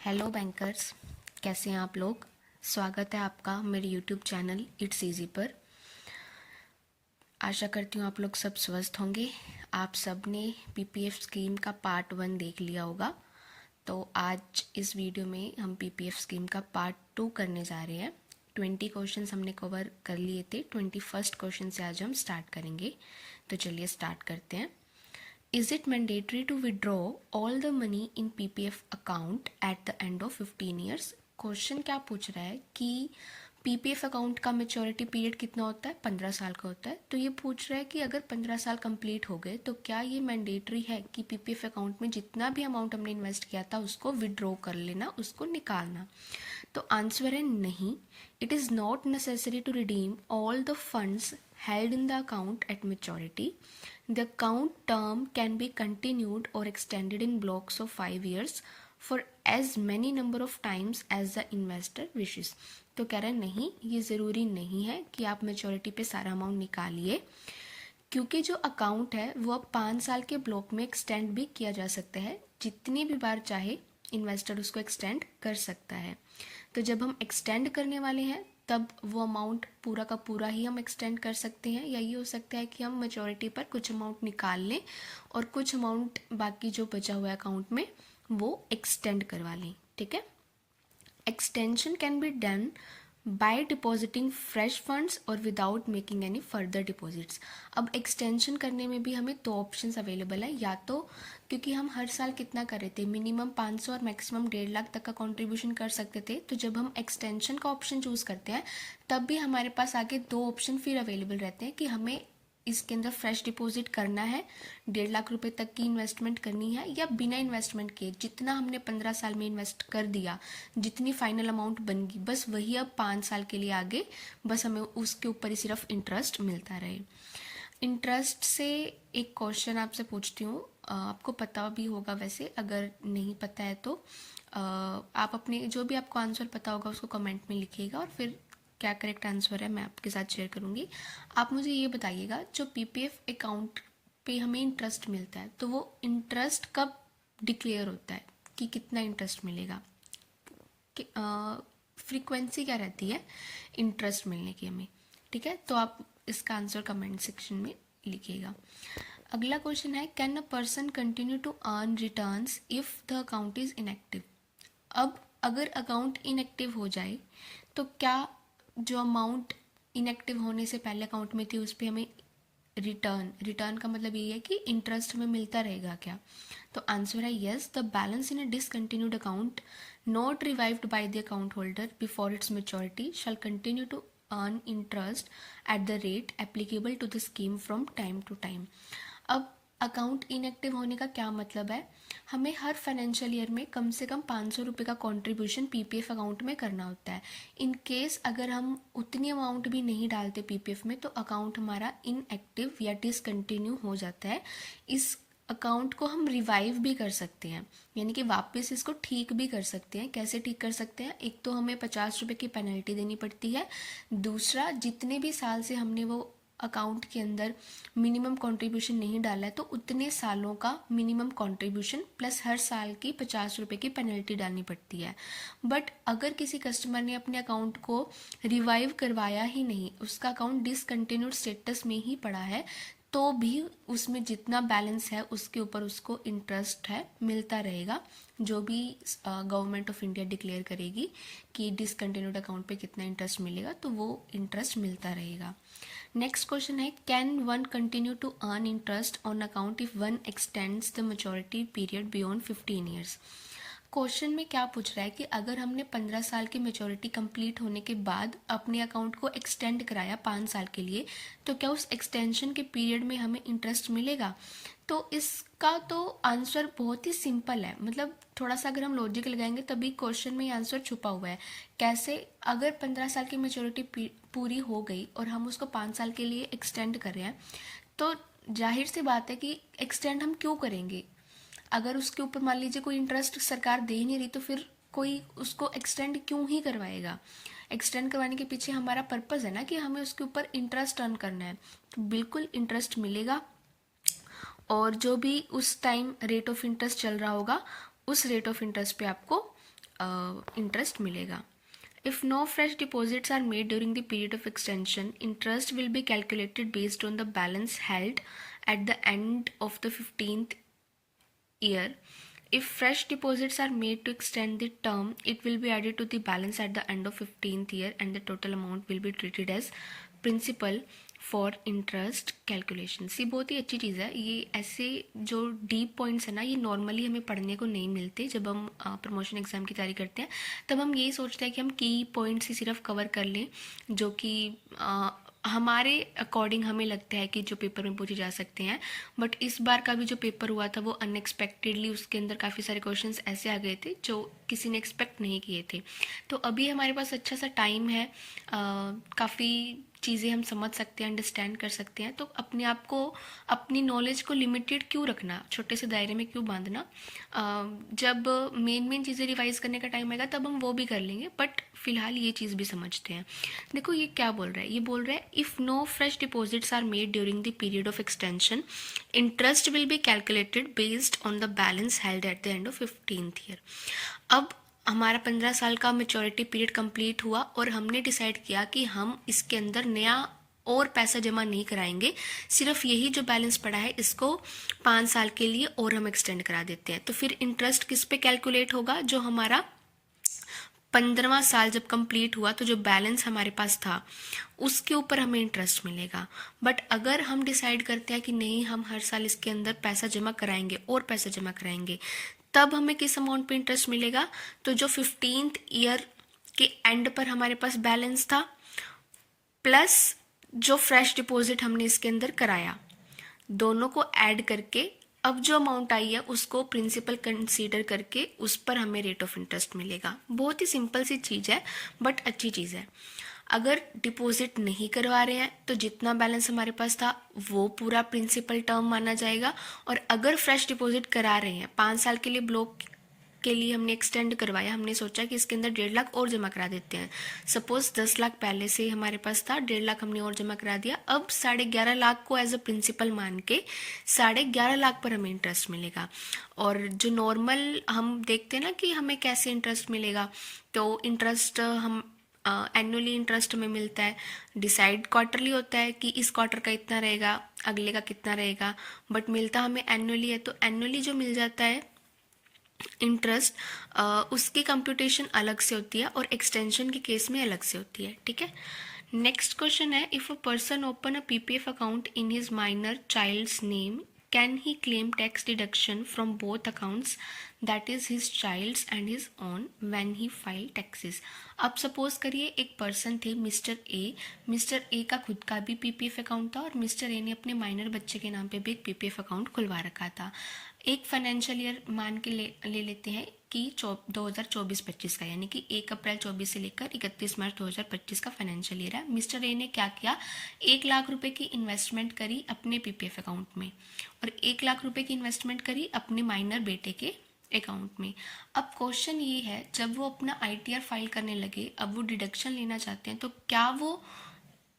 Hello bankers, कैसे हैं आप लोग। स्वागत है आपका मेरे यूट्यूब चैनल इट्स इजी पर। आशा करती हूँ आप लोग सब स्वस्थ होंगे। आप सब ने पीपीएफ स्कीम का पार्ट 1 देख लिया होगा। तो आज इस वीडियो में हम पीपीएफ स्कीम का पार्ट 2 करने जा रहे हैं। 20 क्वेश्चंस हमने कवर कर लिए थे। 21st क्वेश्चन से आज हम स्टार्ट करेंगे। तो चलिए स्टार्ट करते हैं। Is it mandatory to withdraw all the money in PPF account at the end of 15 years? Question क्या पूछ रहा है कि पीपीएफ अकाउंट का मेच्योरिटी पीरियड कितना होता है, 15 साल का होता है। तो ये पूछ रहा है कि अगर 15 साल कंप्लीट हो गए तो क्या ये मैंडेटरी है कि पीपीएफ अकाउंट में जितना भी अमाउंट हमने इन्वेस्ट किया था उसको विड्रॉ कर लेना, उसको निकालना। तो आंसर है नहीं। It is not necessary to redeem all the funds held in the account at maturity. The account term can be continued or extended in blocks of 5 years for as many number of times as the investor wishes. तो कह रहे हैं नहीं, ये ज़रूरी नहीं है कि आप मेच्योरिटी पे सारा अमाउंट निकालिए, क्योंकि जो अकाउंट है वो अब 5 साल के ब्लॉक में एक्सटेंड भी किया जा सकता है। जितनी भी बार चाहे इन्वेस्टर उसको एक्सटेंड कर सकता है। तो जब हम एक्सटेंड करने वाले हैं तब वो अमाउंट पूरा का पूरा ही हम एक्सटेंड कर सकते हैं, या ये हो सकता है कि हम मेच्योरिटी पर कुछ अमाउंट निकाल लें और कुछ अमाउंट बाकी जो बचा हुआ है अकाउंट में वो एक्सटेंड करवा लें। ठीक है। Extension can be done by depositing fresh funds और without making any further deposits. अब एक्सटेंशन करने में भी हमें 2 ऑप्शंस अवेलेबल है। या तो क्योंकि हम हर साल कितना कर रहे थे, मिनिमम 500 और मैक्सिमम 1.5 लाख तक का कंट्रीब्यूशन कर सकते थे। तो जब हम एक्सटेंशन का ऑप्शन चूज़ करते हैं तब भी हमारे पास आगे 2 ऑप्शन फिर अवेलेबल रहते हैं कि हमें इसके अंदर फ्रेश डिपॉजिट करना है, 1.5 लाख रुपए तक की इन्वेस्टमेंट करनी है, या बिना इन्वेस्टमेंट किए जितना हमने 15 साल में इन्वेस्ट कर दिया, जितनी फाइनल अमाउंट बन गई, बस वही अब 5 साल के लिए आगे बस हमें उसके ऊपर ही सिर्फ इंटरेस्ट मिलता रहे। इंटरेस्ट से एक क्वेश्चन आपसे पूछती हूँ, आपको पता भी होगा वैसे, अगर नहीं पता है तो आप अपने जो भी आपको आंसर पता होगा उसको कमेंट में लिखिएगा और फिर क्या करेक्ट आंसर है मैं आपके साथ शेयर करूँगी। आप मुझे ये बताइएगा, जो पीपीएफ अकाउंट पे हमें इंटरेस्ट मिलता है तो वो इंटरेस्ट कब डिक्लेयर होता है कि कितना इंटरेस्ट मिलेगा, फ्रीक्वेंसी क्या रहती है इंटरेस्ट मिलने की हमें। ठीक है, तो आप इसका आंसर कमेंट सेक्शन में लिखिएगा। अगला क्वेश्चन है, can a person continue to earn returns if the account is inactive. अब अगर अकाउंट इनएक्टिव हो जाए तो क्या जो अमाउंट इनएक्टिव होने से पहले अकाउंट में थी उस पर हमें रिटर्न का मतलब ये है कि इंटरेस्ट हमें मिलता रहेगा क्या। तो आंसर है yes. The balance in a discontinued account not revived by the account holder before its maturity shall continue to earn interest at the rate applicable to the scheme from time to time. अब account inactive होने का क्या मतलब है, हमें हर financial year में कम से कम 500 रुपये का कंट्रीब्यूशन पीपीएफ अकाउंट में करना होता है। इन केस अगर हम उतनी अमाउंट भी नहीं डालते पीपीएफ में तो अकाउंट हमारा इनएक्टिव या डिसकंटिन्यू हो जाता है। इस अकाउंट को हम रिवाइव भी कर सकते हैं, यानी कि वापस इसको ठीक भी कर सकते हैं। कैसे ठीक कर सकते हैं, एक तो हमें 50 रुपये की पेनल्टी देनी पड़ती है, दूसरा जितने भी साल से हमने वो अकाउंट के अंदर मिनिमम कंट्रीब्यूशन नहीं डाला है तो उतने सालों का मिनिमम कंट्रीब्यूशन प्लस हर साल की 50 रुपये की पेनल्टी डालनी पड़ती है। बट अगर किसी कस्टमर ने अपने अकाउंट को रिवाइव करवाया ही नहीं, उसका अकाउंट डिसकंटिन्यूड स्टेटस में ही पड़ा है, तो भी उसमें जितना बैलेंस है उसके ऊपर उसको इंटरेस्ट है मिलता रहेगा। जो भी गवर्नमेंट ऑफ इंडिया डिक्लेयर करेगी कि डिसकंटिन्यूड अकाउंट पे कितना इंटरेस्ट मिलेगा तो वो इंटरेस्ट मिलता रहेगा। नेक्स्ट क्वेश्चन है, can one continue to earn interest on account if one extends the maturity period beyond 15 years. Question में क्या पूछ रहा है कि अगर हमने 15 साल की मैच्योरिटी कंप्लीट होने के बाद अपने अकाउंट को एक्सटेंड कराया 5 साल के लिए, तो क्या उस एक्सटेंशन के पीरियड में हमें इंटरेस्ट मिलेगा। तो इसका तो आंसर बहुत ही सिंपल है, मतलब थोड़ा सा अगर हम लॉजिक लगाएंगे तभी क्वेश्चन में ये आंसर छुपा हुआ है। कैसे, अगर 15 साल की मैच्योरिटी पूरी हो गई और हम उसको 5 साल के लिए एक्सटेंड कर रहे हैं तो जाहिर सी बात है कि एक्सटेंड हम क्यों करेंगे। अगर उसके ऊपर मान लीजिए कोई इंटरेस्ट सरकार दे ही नहीं रही तो फिर कोई उसको एक्सटेंड क्यों ही करवाएगा। एक्सटेंड करवाने के पीछे हमारा पर्पस है ना कि हमें उसके ऊपर इंटरेस्ट अर्न करना है, तो बिल्कुल इंटरेस्ट मिलेगा। और जो भी उस टाइम रेट ऑफ इंटरेस्ट चल रहा होगा उस रेट ऑफ इंटरेस्ट पे आपको इंटरेस्ट मिलेगा। If no fresh deposits are made during the period of extension, interest will be calculated based on the balance held at the end of the 15th year. If fresh deposits are made to extend the term, it will be added to the balance at the end of 15th year and the total amount will be treated as principal for interest calculation. ये बहुत ही अच्छी चीज़ है। ये ऐसे जो deep points है ना, ये नॉर्मली हमें पढ़ने को नहीं मिलते। जब हम प्रमोशन एग्ज़ाम की तैयारी करते हैं तब हम यही सोचते हैं कि हम की पॉइंट्स ही सिर्फ कवर कर लें, जो कि हमारे अकॉर्डिंग हमें लगता है कि जो पेपर में पूछे जा सकते हैं। बट इस बार का भी जो पेपर हुआ था वो अनएक्सपेक्टेडली उसके अंदर काफ़ी सारे क्वेश्चंस ऐसे आ गए थे जो किसी ने एक्सपेक्ट नहीं किए थे। तो अभी हमारे पास अच्छा सा टाइम है, काफ़ी चीज़ें हम समझ सकते हैं, अंडरस्टैंड कर सकते हैं। तो अपने आप को, अपनी नॉलेज को लिमिटेड क्यों रखना, छोटे से दायरे में क्यों बांधना। जब मेन चीज़ें रिवाइज करने का टाइम आएगा तब हम वो भी कर लेंगे, बट फिलहाल ये चीज़ भी समझते हैं। देखो ये क्या बोल रहा है, ये बोल रहा है if no fresh deposits are made during the period of extension, interest will be calculated based on the balance held at the end of 15th year. अब हमारा 15 साल का मेचोरिटी पीरियड कंप्लीट हुआ और हमने डिसाइड किया कि हम इसके अंदर नया और पैसा जमा नहीं कराएंगे, सिर्फ यही जो बैलेंस पड़ा है इसको 5 साल के लिए और हम एक्सटेंड करा देते हैं। तो फिर इंटरेस्ट किस पे कैलकुलेट होगा, जो हमारा 15वां साल जब कंप्लीट हुआ तो जो बैलेंस हमारे पास था उसके ऊपर हमें इंटरेस्ट मिलेगा। बट अगर हम डिसाइड करते हैं कि नहीं, हम हर साल इसके अंदर पैसा जमा कराएंगे और पैसा जमा कराएंगे, तब हमें किस अमाउंट पे इंटरेस्ट मिलेगा। तो जो 15th ईयर के एंड पर हमारे पास बैलेंस था प्लस जो फ्रेश डिपॉजिट हमने इसके अंदर कराया, दोनों को ऐड करके अब जो अमाउंट आई है उसको प्रिंसिपल कंसीडर करके उस पर हमें रेट ऑफ इंटरेस्ट मिलेगा। बहुत ही सिंपल सी चीज़ है बट अच्छी चीज़ है। अगर डिपॉजिट नहीं करवा रहे हैं तो जितना बैलेंस हमारे पास था वो पूरा प्रिंसिपल टर्म माना जाएगा, और अगर फ्रेश डिपॉजिट करा रहे हैं 5 साल के लिए, ब्लॉक के लिए हमने एक्सटेंड करवाया, हमने सोचा कि इसके अंदर 1.5 लाख और जमा करा देते हैं। सपोज 10 लाख पहले से हमारे पास था, 1.5 लाख हमने और जमा करा दिया। अब 11.5 लाख को एज अ प्रिंसिपल मान के 11.5 लाख पर हमें इंटरेस्ट मिलेगा। और जो नॉर्मल हम देखते हैं ना कि हमें कैसे इंटरेस्ट मिलेगा, तो इंटरेस्ट हम एनुअली इंटरेस्ट हमें मिलता है, डिसाइड क्वार्टरली होता है कि इस क्वार्टर का इतना रहेगा, अगले का कितना रहेगा, बट मिलता हमें एनुअली है। तो एनुअली जो मिल जाता है इंटरेस्ट, उसकी कंप्यूटेशन अलग से होती है और एक्सटेंशन के केस में अलग से होती है। ठीक है, नेक्स्ट क्वेश्चन है, if a person open a PPF account in his minor child's name, can he claim tax deduction from both accounts, that is his child's and his own, when he file taxes. अब suppose करिए एक person थे mister A का खुद का भी PPF account था और मिस्टर ए ने अपने माइनर बच्चे के नाम पे भी एक पीपीएफ अकाउंट खुलवा रखा था। एक फाइनेंशियल ईयर मान के ले लेते हैं कि 2024-25 का, यानी कि 1 अप्रैल 24 से लेकर 31 मार्च 2025 का फाइनेंशियल ईयर है। मिस्टर ए ने क्या किया, 1 लाख रुपए की इन्वेस्टमेंट करी अपने पीपीएफ अकाउंट में और 1 लाख रुपए की इन्वेस्टमेंट करी अपने माइनर बेटे के अकाउंट में। अब क्वेश्चन ये है, जब वो अपना आईटीआर फाइल करने लगे, अब वो डिडक्शन लेना चाहते हैं, तो क्या वो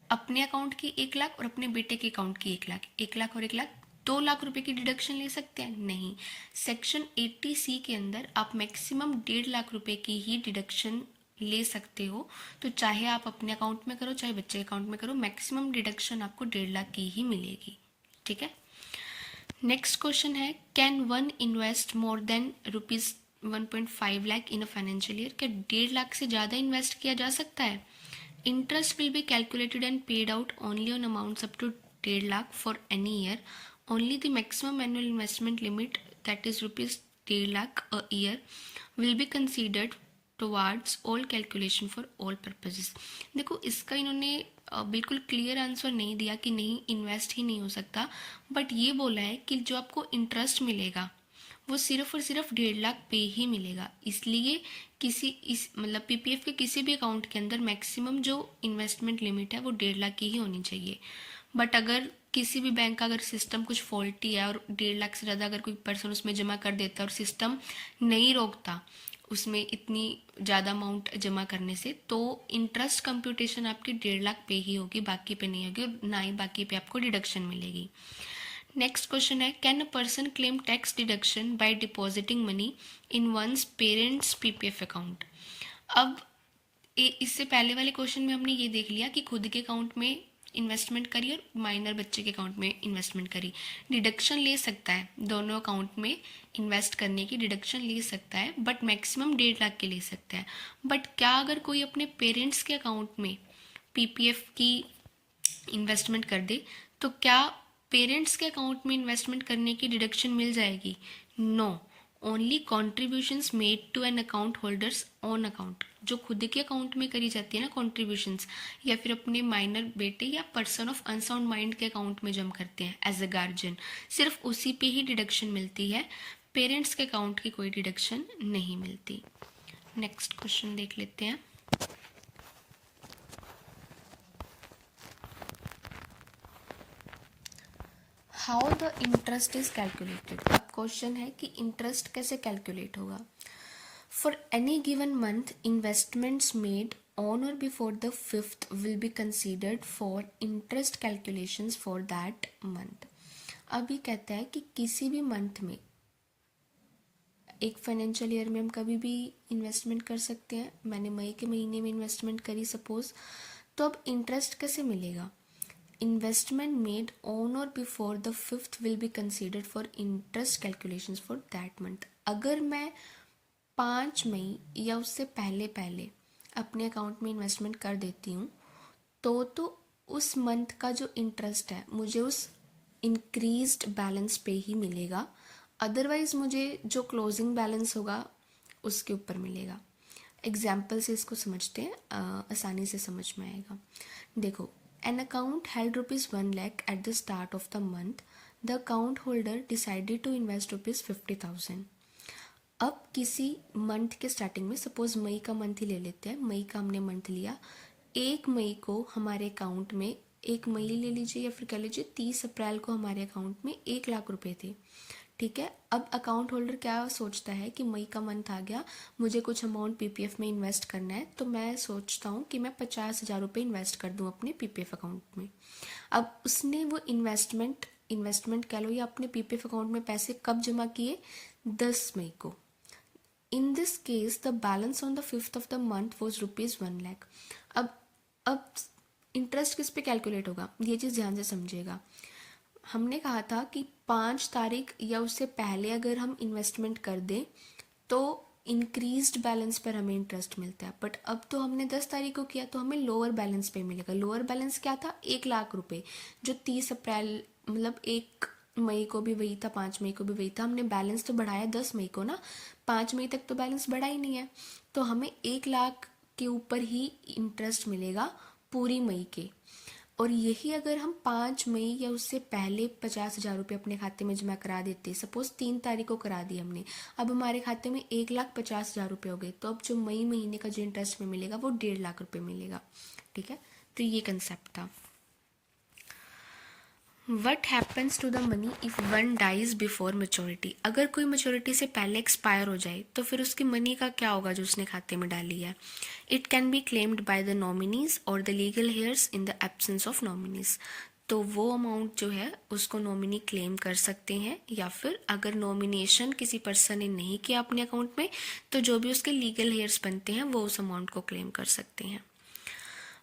अपने अकाउंट की 1 लाख और अपने बेटे के अकाउंट की 1 लाख और 1 लाख 2 लाख रुपए की डिडक्शन ले सकते हैं? नहीं। सेक्शन 80C के अंदर आप मैक्सिमम 1.5 लाख रुपए की ही डिडक्शन ले सकते हो। तो चाहे आप अपने अकाउंट में करो चाहे बच्चे के अकाउंट में करो, मैक्सिमम डिडक्शन आपको 1.5 लाख की ही मिलेगी। ठीक है, नेक्स्ट क्वेश्चन है, can one invest more than ₹1.5 lakh in a financial year? क्या 1.5 लाख से ज़्यादा इन्वेस्ट किया जा सकता है? Interest will be calculated and paid out only on amounts up to 1.5 lakh for any year. Only the maximum annual investment limit, that is ₹1.5 lakh a year, will be considered towards all calculation for all purposes. देखो इसका इन्होंने बिल्कुल clear answer नहीं दिया कि नहीं invest ही नहीं हो सकता, बट ये बोला है कि जो आपको इंटरेस्ट मिलेगा वो सिर्फ और सिर्फ 1.5 लाख पे ही मिलेगा। इसलिए मतलब पीपीएफ के किसी भी अकाउंट के अंदर मैक्सिमम जो इन्वेस्टमेंट लिमिट है वो 1.5 लाख की ही होनी चाहिए। बट अगर किसी भी बैंक का अगर सिस्टम कुछ फॉल्टी है और 1.5 लाख से ज़्यादा अगर कोई पर्सन उसमें जमा कर देता है और सिस्टम नहीं रोकता उसमें इतनी ज़्यादा अमाउंट जमा करने से, तो इंटरेस्ट कंप्यूटेशन आपकी 1.5 लाख पे ही होगी, बाकी पे नहीं होगी, और ना ही बाकी पे आपको डिडक्शन मिलेगी। नेक्स्ट क्वेश्चन है, can a person claim tax deduction by depositing money in one's parents PPF account. अब इससे पहले वाले क्वेश्चन में हमने ये देख लिया कि खुद के अकाउंट में इन्वेस्टमेंट करी और माइनर बच्चे के अकाउंट में इन्वेस्टमेंट करी, डिडक्शन ले सकता है, दोनों अकाउंट में इन्वेस्ट करने की डिडक्शन ले सकता है, बट मैक्सिमम 1.5 लाख के ले सकता है। बट क्या अगर कोई अपने पेरेंट्स के अकाउंट में पीपीएफ की इन्वेस्टमेंट कर दे तो क्या पेरेंट्स के अकाउंट में इन्वेस्टमेंट करने की डिडक्शन मिल जाएगी? No, only contributions made to an account holders own account, जो खुद के अकाउंट में करी जाती है ना कॉन्ट्रीब्यूशंस, या फिर अपने माइनर बेटे या पर्सन ऑफ अनसाउंड माइंड के अकाउंट में जम करते हैं एज अ गार्जियन, सिर्फ उसी पे ही डिडक्शन मिलती है, पेरेंट्स के अकाउंट की कोई डिडक्शन नहीं मिलती। नेक्स्ट क्वेश्चन देख लेते हैं। How the interest is calculated. अब क्वेश्चन है कि इंटरेस्ट कैसे कैलकुलेट होगा। For any given month investments made on or before the 5th will be considered for interest calculations for that month. अभी कहता है कि किसी भी मंथ में, एक फाइनेंशियल ईयर में हम कभी भी इन्वेस्टमेंट कर सकते हैं। मैंने मई के महीने में इन्वेस्टमेंट करी सपोज, तो अब इंटरेस्ट कैसे मिलेगा? Investment made on or before the 5th will be considered for interest calculations for that month. अगर मैं 5 मई या उससे पहले पहले अपने अकाउंट में इन्वेस्टमेंट कर देती हूँ तो उस मंथ का जो इंटरेस्ट है मुझे उस इंक्रीज्ड बैलेंस पे ही मिलेगा, अदरवाइज मुझे जो क्लोजिंग बैलेंस होगा उसके ऊपर मिलेगा। एग्जाम्पल से इसको समझते हैं, आसानी से समझ में आएगा। देखो, an account held ₹1 lakh at the start of the month, the account holder decided to invest ₹50,000। अब किसी मंथ के स्टार्टिंग में, सपोज मई का मंथ ही ले लेते हैं, मई का हमने मंथ लिया, 1 मई को हमारे अकाउंट में, 1 मई ले लीजिए या फिर कह लीजिए 30 अप्रैल को हमारे अकाउंट में 1 लाख रुपए थे। ठीक है, अब अकाउंट होल्डर क्या सोचता है कि मई का मंथ आ गया, मुझे कुछ अमाउंट पीपीएफ में इन्वेस्ट करना है, तो मैं सोचता हूँ कि मैं 50,000 रुपये इन्वेस्ट कर दूँ अपने पीपीएफ अकाउंट में। अब उसने वो इन्वेस्टमेंट कह लो या अपने पीपीएफ अकाउंट में पैसे कब जमा किए? 10 मई को। In this case, the balance on the 5th of the month was ₹1 lakh. अब इंटरेस्ट किस पे कैलकुलेट होगा, ये चीज़ ध्यान से समझिएगा। हमने कहा था कि 5 तारीख या उससे पहले अगर हम इन्वेस्टमेंट कर दें तो इंक्रीज्ड बैलेंस पर हमें इंटरेस्ट मिलता है, बट अब तो हमने 10 तारीख को किया तो हमें लोअर बैलेंस पे मिलेगा। लोअर बैलेंस क्या था? 1 लाख रुपए, जो 30 अप्रैल मतलब 1 मई को भी वही था, 5 मई को भी वही था। हमने बैलेंस तो बढ़ाया 10 मई को ना, 5 मई तक तो बैलेंस बढ़ा ही नहीं है, तो हमें 1 लाख के ऊपर ही इंटरेस्ट मिलेगा पूरी मई के। और यही अगर हम 5 मई या उससे पहले 50,000 रुपये अपने खाते में जमा करा देते, सपोज 3 तारीख को करा दी हमने, अब हमारे खाते में 1,50,000 रुपये हो गए, तो अब जो मई महीने का जो इंटरेस्ट में मिलेगा वो 1.5 लाख रुपये मिलेगा। ठीक है, तो ये कंसेप्ट था। What happens to the money if one dies before maturity. अगर कोई मेचोरिटी से पहले एक्सपायर हो जाए तो फिर उसकी मनी का क्या होगा जो उसने खाते में डाली है? It can be claimed by the nominees or the legal heirs in the absence of nominees. तो वो अमाउंट जो है उसको नॉमिनी क्लेम कर सकते हैं, या फिर अगर नॉमिनेशन किसी पर्सन ने नहीं किया अपने अकाउंट में तो जो भी उसके लीगल हेयर्स बनते हैं वो उस अमाउंट को क्लेम कर सकते हैं।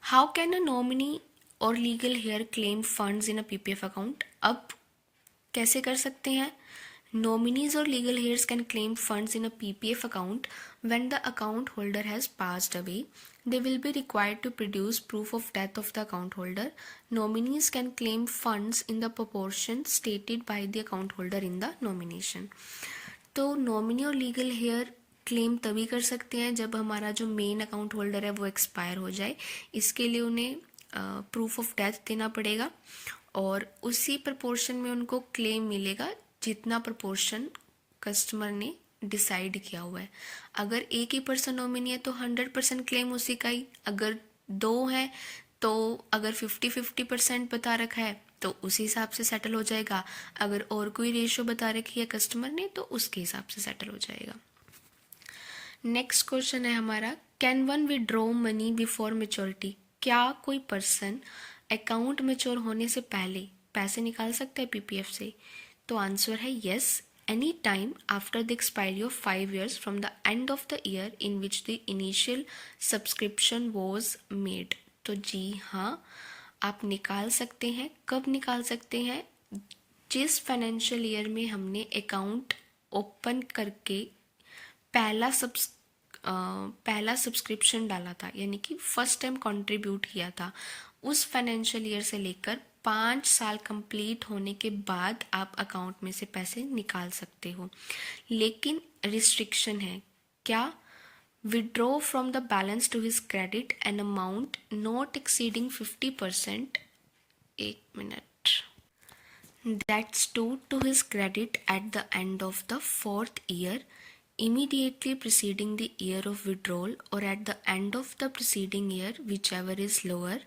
How can a nominee or legal heir claim funds in a PPF account? अब कैसे कर सकते हैं? Nominees or legal heirs can claim funds in a PPF account when the account holder has passed away. They will be required to produce proof of death of the account holder. Nominees can claim funds in the proportion stated by the account holder in the nomination. तो nominee or legal heir claim तभी कर सकते हैं जब हमारा जो main account holder है वो एक्सपायर हो जाए। इसके लिए उन्हें प्रूफ ऑफ डेथ देना पड़ेगा और उसी प्रपोर्शन में उनको क्लेम मिलेगा जितना प्रपोर्शन कस्टमर ने डिसाइड किया हुआ है। अगर एक ही पर्सन नॉमिनी है तो 100% क्लेम उसी का ही, अगर 2 है तो अगर 50-50% बता रखा है तो उसी हिसाब से सेटल हो जाएगा, अगर और कोई रेशियो बता रखी है कस्टमर ने तो उसके हिसाब से सेटल हो जाएगा। नेक्स्ट क्वेश्चन है हमारा, can one withdraw money before maturity? क्या कोई पर्सन अकाउंट मेच्योर होने से पहले पैसे निकाल सकते हैं पीपीएफ से? तो आंसर है yes, any time after the expiry of 5 years from the end of the year in which the initial subscription was made. तो जी हाँ, आप निकाल सकते हैं। कब निकाल सकते हैं? जिस फाइनेंशियल ईयर में हमने अकाउंट ओपन करके पहला सब्सक्रिप्शन डाला था, यानी कि फर्स्ट टाइम कंट्रीब्यूट किया था, उस फाइनेंशियल ईयर से लेकर 5 साल कंप्लीट होने के बाद आप अकाउंट में से पैसे निकाल सकते हो। लेकिन रिस्ट्रिक्शन है। क्या? Withdraw from the balance to his credit an amount not exceeding 50%, एक minute, that's due to his credit at the end of the 4th year immediately preceding the year of withdrawal or at the end of the preceding year, whichever is lower,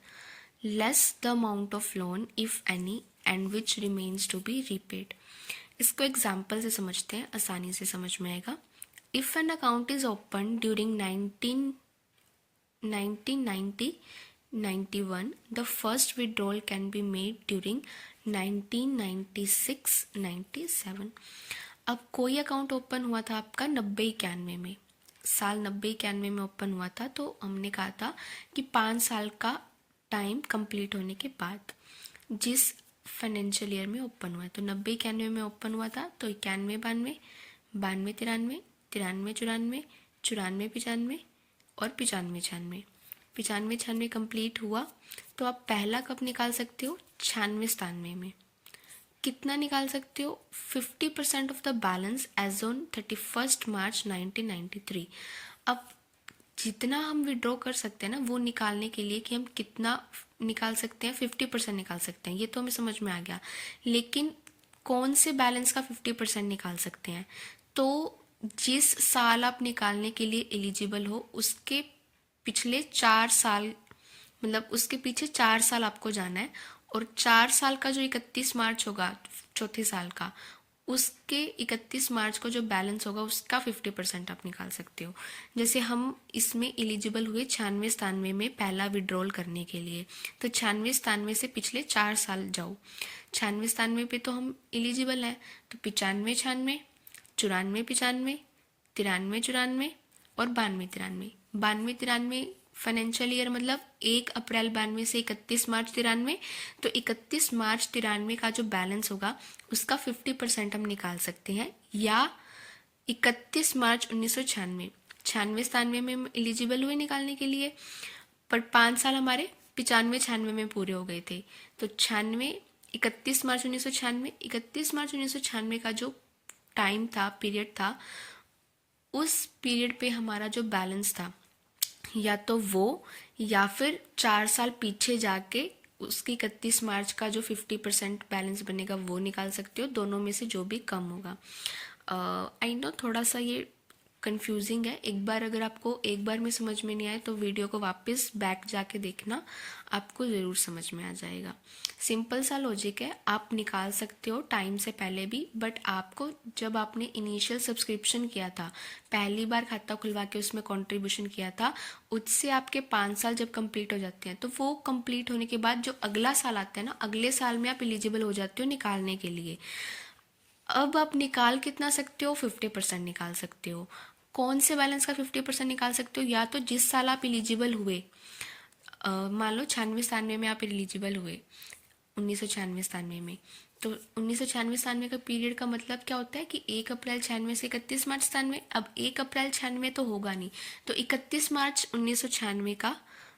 less the amount of loan if any and which remains to be repaid। इसको example से समझते हैं, आसानी से समझ में आएगा। If an account is open during 1991, the first withdrawal can be made during 1996-97। अब कोई अकाउंट ओपन हुआ था आपका 90-91 में, साल 90-91 में ओपन हुआ था, तो हमने कहा था कि 5 साल का टाइम कंप्लीट होने के बाद जिस फाइनेंशियल ईयर में ओपन हुआ है, तो 90-91 में ओपन हुआ था, तो 91-92, 92-93, 93-94, 94-95 और 95-96। 95-96 कंप्लीट हुआ, तो आप पहला कब निकाल सकते हो? 96-97 में। कितना निकाल सकते हो? 50% of the balance as on 31 March 1993। अब जितना हम विड्रॉ कर सकते हैं ना, वो निकालने के लिए कि हम कितना निकाल सकते हैं, 50% निकाल सकते हैं, ये तो हमें समझ में आ गया। लेकिन कौन से बैलेंस का 50% निकाल सकते हैं? तो जिस साल आप निकालने के लिए एलिजिबल हो, उसके पिछले 4 साल, मतलब उसके पीछे 4 साल आपको जाना है, और 4 साल का जो 31 मार्च होगा चौथे साल का, उसके 31 मार्च को जो बैलेंस होगा उसका 50% आप निकाल सकते हो। जैसे हम इसमें एलिजिबल हुए 96-97 में पहला विड्रॉल करने के लिए, तो 96-97 से पिछले 4 साल जाओ। 96-97 पे तो हम एलिजिबल हैं, तो 95-96, 94-95, 93-94 और 92-93। 92-93 फाइनेंशियल ईयर मतलब 1 अप्रैल 92 से 31 मार्च 93, तो 31 मार्च 93 का जो बैलेंस होगा उसका 50% हम निकाल सकते हैं। या 31 मार्च 1996, 96-97 में हम एलिजिबल हुए निकालने के लिए, पर 5 साल हमारे 95-96 में पूरे हो गए थे, तो 31 मार्च 1996 का जो टाइम था, पीरियड था, उस पीरियड पे हमारा जो बैलेंस था, या तो वो, या फिर 4 साल पीछे जाके उसकी 31 मार्च का जो 50% बैलेंस बनेगा वो निकाल सकते हो। दोनों में से जो भी कम होगा। आई नो थोड़ा सा ये कंफ्यूजिंग है। एक बार अगर आपको एक बार में समझ में नहीं आए तो वीडियो को वापस बैक जाके देखना, आपको ज़रूर समझ में आ जाएगा। सिंपल सा लॉजिक है, आप निकाल सकते हो टाइम से पहले भी, बट आपको जब आपने इनिशियल सब्सक्रिप्शन किया था, पहली बार खाता खुलवा के उसमें कंट्रीब्यूशन किया था, उससे आपके 5 साल जब कंप्लीट हो जाते हैं, तो वो कंप्लीट होने के बाद जो अगला साल आता है ना, अगले साल में आप एलिजिबल हो जाते हो निकालने के लिए। अब आप निकाल कितना सकते हो? 50% निकाल सकते हो। कौन से बैलेंस का 50% निकाल सकते हो? या तो जिस साल आप एलिजिबल हुए, मान लो 96-97 में आप एलिजिबल हुए, 1996-97 में, तो 1996-97 का पीरियड का मतलब क्या होता है कि 1 अप्रैल 96 से 31 मार्च 97। अब 1 अप्रैल 96 तो होगा नहीं, तो 31 मार्च 1996 का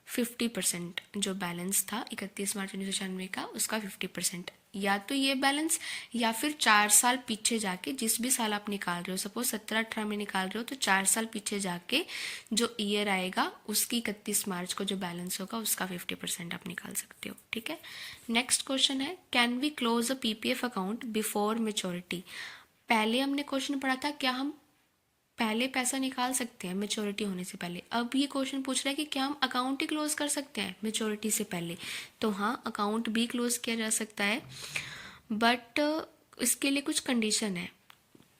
50% जो बैलेंस था 31 मार्च 1996 का, उसका 50%, या तो ये बैलेंस, या फिर 4 साल पीछे जाके, जिस भी साल आप निकाल रहे हो, सपोज 17-18 में निकाल रहे हो, तो 4 साल पीछे जाके जो ईयर आएगा उसकी 31 मार्च को जो बैलेंस होगा उसका 50% आप निकाल सकते हो। ठीक है। नेक्स्ट क्वेश्चन है, can we close a PPF account before maturity. पहले हमने क्वेश्चन पढ़ा था, क्या हम पहले पैसा निकाल सकते हैं मेच्योरिटी होने से पहले। अब ये क्वेश्चन पूछ रहा है कि क्या हम अकाउंट ही क्लोज कर सकते हैं मेच्योरिटी से पहले। तो हाँ, अकाउंट भी क्लोज किया जा सकता है, बट इसके लिए कुछ कंडीशन है।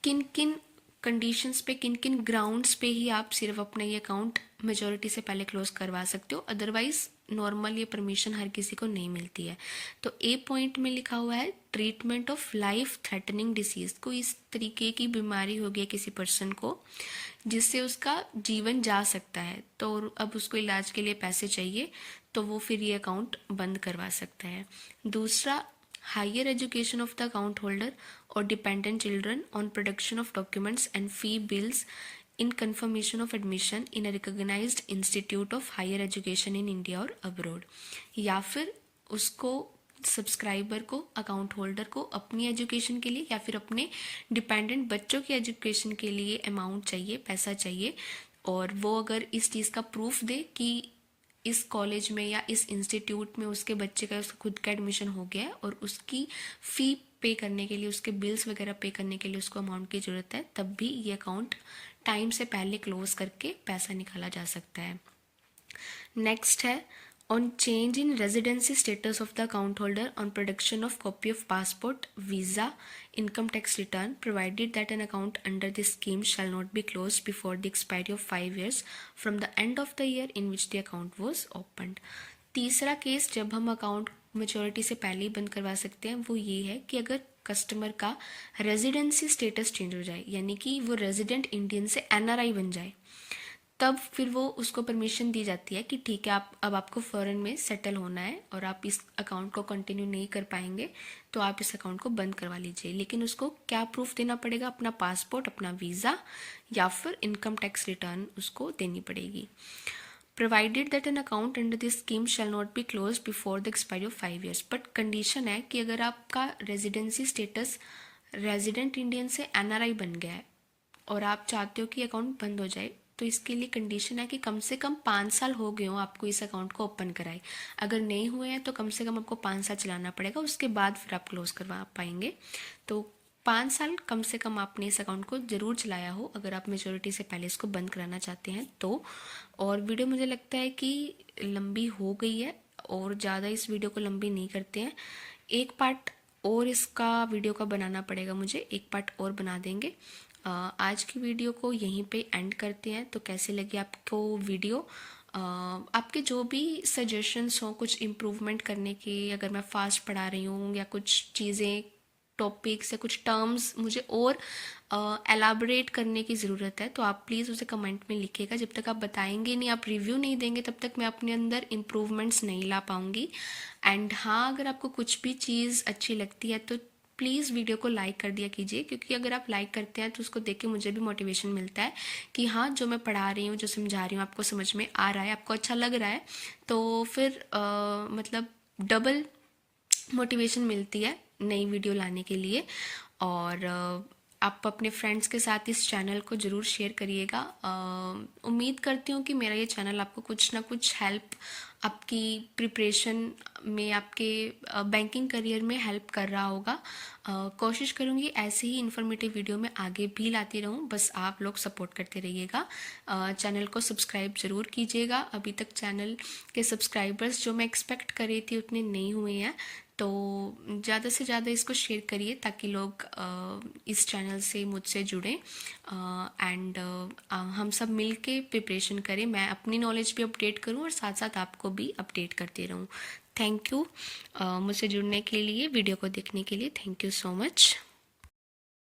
किन किन कंडीशंस पे, किन किन ग्राउंड्स पे ही आप सिर्फ अपना ये अकाउंट मेच्योरिटी से पहले क्लोज करवा सकते हो, अदरवाइज नॉर्मल ये परमिशन हर किसी को नहीं मिलती है। तो ए पॉइंट में लिखा हुआ है treatment of life threatening disease. कोई इस तरीके की बीमारी हो गई किसी पर्सन को जिससे उसका जीवन जा सकता है, तो अब उसको इलाज के लिए पैसे चाहिए, तो वो फिर ये अकाउंट बंद करवा सकता है। दूसरा, higher education of the account holder or dependent children on production of documents and fee bills in confirmation of admission in a recognized institute of higher education in India और abroad। या फिर उसको subscriber को, account holder को अपनी education के लिए या फिर अपने डिपेंडेंट बच्चों की एजुकेशन के लिए अमाउंट चाहिए, पैसा चाहिए, और वो अगर इस चीज़ का प्रूफ दे कि इस कॉलेज में या इस इंस्टीट्यूट में उसके बच्चे का, उसका खुद का एडमिशन हो गया है और उसकी फ़ी पे करने के लिए, उसके बिल्स वगैरह पे करने के लिए उसको अमाउंट की ज़रूरत है, तब भी ये अकाउंट टाइम से पहले क्लोज करके पैसा निकाला जा सकता है। नेक्स्ट है on change in residency status of the account holder on production of copy of passport, visa, income tax return, provided that an account under this scheme shall not be closed before the expiry of 5 years from the end of the year in which the account was opened। तीसरा case जब हम account maturity से पहले ही बंद करवा सकते हैं वो ये है कि अगर कस्टमर का रेजिडेंसी स्टेटस चेंज हो जाए, यानी कि वो रेजिडेंट इंडियन से एनआरआई बन जाए, तब फिर वो उसको परमिशन दी जाती है कि ठीक है, आप अब आपको फ़ॉरेन में सेटल होना है और आप इस अकाउंट को कंटिन्यू नहीं कर पाएंगे, तो आप इस अकाउंट को बंद करवा लीजिए। लेकिन उसको क्या प्रूफ देना पड़ेगा? अपना पासपोर्ट, अपना वीज़ा या फिर इनकम टैक्स रिटर्न उसको देनी पड़ेगी। Provided that an account under this scheme shall not be close before the expiry of 5 years। But condition है कि अगर आपका रेजिडेंसी स्टेटस रेजिडेंट इंडियन से एनआरआई बन गया है और आप चाहते हो कि अकाउंट बंद हो जाए, तो इसके लिए कंडीशन है कि कम से कम 5 साल हो गए हो आपको इस अकाउंट को ओपन कराए। अगर नहीं हुए हैं तो कम से कम आपको 5 साल चलाना पड़ेगा, उसके बाद फिर आप क्लोज करवा पाएंगे। तो 5 साल कम से कम आपने इस अकाउंट को ज़रूर चलाया हो अगर आप मेच्योरिटी से पहले इसको बंद कराना चाहते हैं तो। और वीडियो मुझे लगता है कि लंबी हो गई है और ज़्यादा इस वीडियो को लंबी नहीं करते हैं। एक पार्ट और इसका वीडियो का बनाना पड़ेगा मुझे, एक पार्ट और बना देंगे। आज की वीडियो को यहीं पे एंड करते हैं। तो कैसे लगी आपको वीडियो? आपके जो भी सजेशंस हों कुछ इम्प्रूवमेंट करने के, अगर मैं फास्ट पढ़ा रही हूँ या कुछ चीज़ें, टॉपिक्स या कुछ टर्म्स मुझे और एलाबोरेट करने की ज़रूरत है, तो आप प्लीज़ उसे कमेंट में लिखिएगा। जब तक आप बताएंगे नहीं, आप रिव्यू नहीं देंगे, तब तक मैं अपने अंदर इम्प्रूवमेंट्स नहीं ला पाऊँगी। एंड हाँ, अगर आपको कुछ भी चीज़ अच्छी लगती है तो प्लीज़ वीडियो को लाइक कर दिया कीजिए, क्योंकि अगर आप लाइक करते हैं तो उसको देख के मुझे भी मोटिवेशन मिलता है कि हाँ, जो मैं पढ़ा रही हूँ, जो समझा रही हूँ, आपको समझ में आ रहा है, आपको अच्छा लग रहा है, तो फिर मतलब डबल मोटिवेशन मिलती है नई वीडियो लाने के लिए। और आप अपने फ्रेंड्स के साथ इस चैनल को ज़रूर शेयर करिएगा। उम्मीद करती हूँ कि मेरा ये चैनल आपको कुछ ना कुछ हेल्प आपकी प्रिपरेशन में, आपके बैंकिंग करियर में हेल्प कर रहा होगा। कोशिश करूँगी ऐसे ही इन्फॉर्मेटिव वीडियो में आगे भी लाती रहूँ, बस आप लोग सपोर्ट करते रहिएगा। चैनल को सब्सक्राइब ज़रूर कीजिएगा। अभी तक चैनल के सब्सक्राइबर्स जो मैं एक्सपेक्ट कर रही थी उतने नहीं हुए हैं, तो ज़्यादा से ज़्यादा इसको शेयर करिए ताकि लोग इस चैनल से मुझसे जुड़ें एंड हम सब मिल के प्रिपरेशन करें। मैं अपनी नॉलेज भी अपडेट करूं और साथ साथ आपको भी अपडेट करती रहूं। थैंक यू मुझसे जुड़ने के लिए, वीडियो को देखने के लिए। Thank you so much.